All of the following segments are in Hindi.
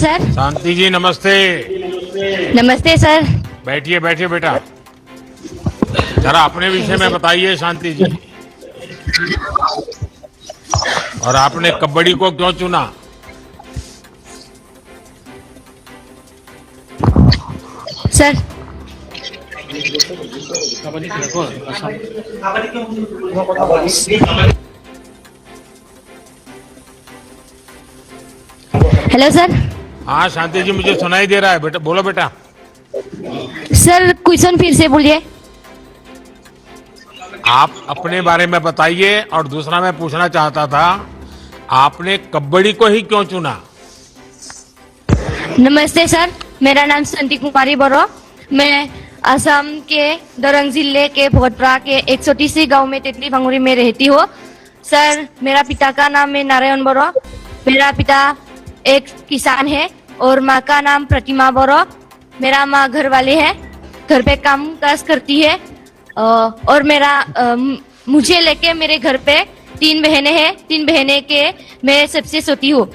सर। शांति जी नमस्ते। नमस्ते सर। बैठिए बैठिए बेटा, जरा अपने विषय में बताइए शांति जी। और आपने कबड्डी को क्यों चुना? Sir hello sir. हाँ शांति जी, मुझे सुनाई दे रहा है बेटा, बोलो बेटा। सर क्वेश्चन फिर से बोलिए। आप अपने बारे में बताइए, और दूसरा मैं पूछना चाहता था, आपने कबड्डी को ही क्यों चुना? नमस्ते सर, मेरा नाम संती कुमारी बोरो। मैं असम के दरंग जिले के भोटप्रा के एक छोटी सी गांव में तेतली भंगुरी में रहती हूँ। सर मेरा पिता का नाम है नारायण बोरो। मेरा पिता एक किसान है और माँ का नाम प्रतिमा बोरो। मेरा माँ घर वाले है, घर पे काम काज करती है। और मुझे लेके मेरे घर पे 3 बहनें हैं। 3 बहनें के मैं सबसे छोटी हूँ।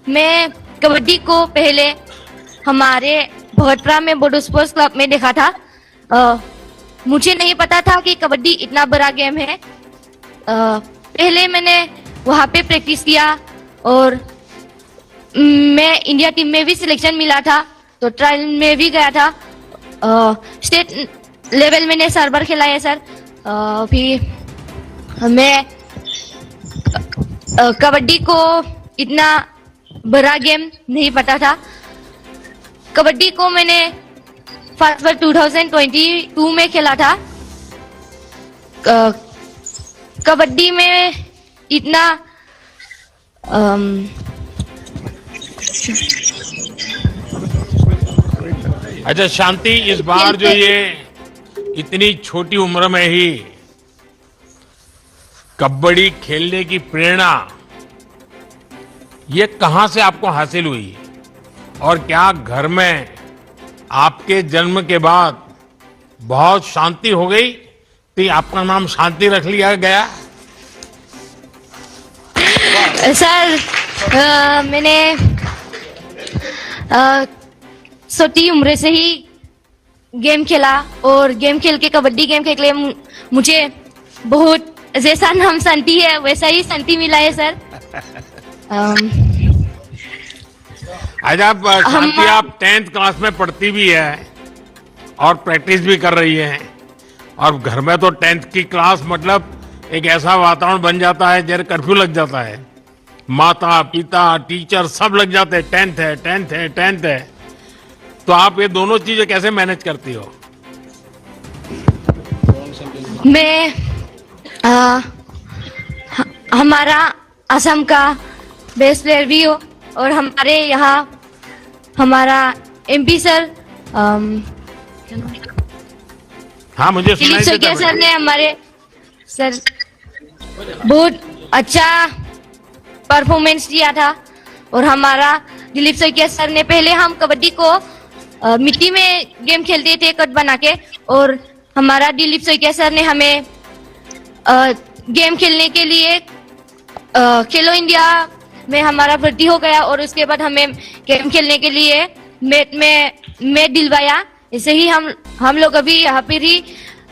मैं कबड्डी को पहले हमारे भोटप्रा में बोडो स्पोर्ट्स क्लब में देखा था। मुझे नहीं पता था कि कबड्डी इतना बड़ा गेम है। पहले मैंने वहाँ पे प्रैक्टिस किया और मैं इंडिया टीम में भी सिलेक्शन मिला था, तो ट्रायल में भी गया था। स्टेट लेवल मैंने 4 बार खेला है सर। फिर मैं कबड्डी को इतना बड़ा गेम नहीं पता था। कबड्डी को मैंने फर्स्ट बार 2022 में खेला था। कबड्डी में इतना अच्छा शांति, इस बार जो ये इतनी छोटी उम्र में ही कबड्डी खेलने की प्रेरणा ये कहां से आपको हासिल हुई? और क्या घर में आपके जन्म के बाद बहुत शांति हो गई तो आपका नाम शांति रख लिया गया? सर मैंने छोटी उम्र से ही गेम खेला और गेम खेल के कबड्डी गेम खेल के मुझे बहुत जैसा नाम शांति है वैसा ही शांति मिला है सर। आज आप शांति, आप 10th क्लास में पढ़ती भी है और प्रैक्टिस भी कर रही है, और घर में तो 10th की क्लास मतलब एक ऐसा वातावरण बन जाता है जैसे कर्फ्यू लग जाता है। माता पिता टीचर सब लग जाते हैं, 10th है 10th है 10th है। तो आप ये दोनों चीजें कैसे मैनेज करती हो? मैं हमारा असम का बेस्ट प्लेयर भी हो और हमारे यहाँ हमारा एमपी सर हाँ मुझे सुनाई देता है। सर ने हमारे सर बहुत अच्छा परफॉर्मेंस दिया था। और हमारा दिलीप सोइकिया सर ने, पहले हम कबड्डी को मिट्टी में गेम खेलते थे कट बना के, और हमारा दिलीप सोइकिया सर ने हमें गेम खेलने के लिए खेलो इंडिया में हमारा भर्ती हो गया, और उसके बाद हमें गेम खेलने के लिए मैट दिलवाया। ऐसे ही हम लोग अभी यहाँ पर ही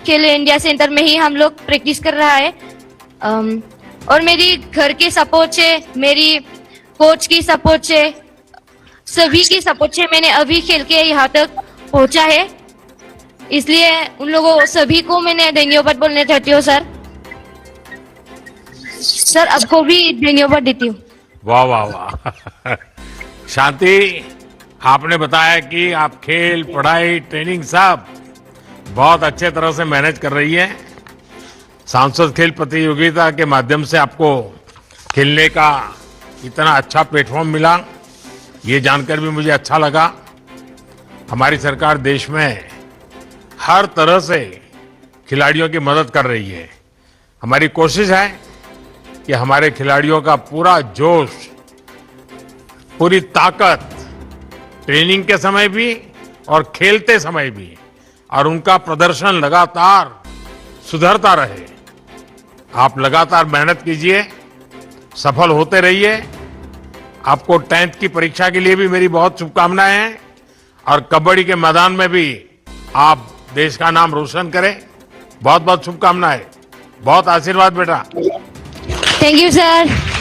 खेलो इंडिया सेंटर में ही हम लोग प्रैक्टिस कर रहा है। और मेरी घर के सपोर्ट से, मेरी कोच की सपोर्ट से, सभी की सपोर्ट से मैंने अभी खेल के यहाँ तक पहुंचा है। इसलिए उन लोगों सभी को मैंने धन्यवाद बोलना चाहती हूँ सर। सर आपको भी धन्यवाद देती हूँ। वाह वाह वाह शांति, आपने बताया कि आप खेल, पढ़ाई, ट्रेनिंग सब बहुत अच्छे तरह से मैनेज कर रही है। सांसद खेल प्रतियोगिता के माध्यम से आपको खेलने का इतना अच्छा प्लेटफॉर्म मिला, ये जानकर भी मुझे अच्छा लगा। हमारी सरकार देश में हर तरह से खिलाड़ियों की मदद कर रही है। हमारी कोशिश है कि हमारे खिलाड़ियों का पूरा जोश, पूरी ताकत ट्रेनिंग के समय भी और खेलते समय भी, और उनका प्रदर्शन लगातार सुधरता रहे। आप लगातार मेहनत कीजिए, सफल होते रहिए। आपको 10th की परीक्षा के लिए भी मेरी बहुत शुभकामनाएं हैं और कबड्डी के मैदान में भी आप देश का नाम रोशन करें। बहुत बहुत शुभकामनाएं, बहुत आशीर्वाद बेटा। Thank you sir.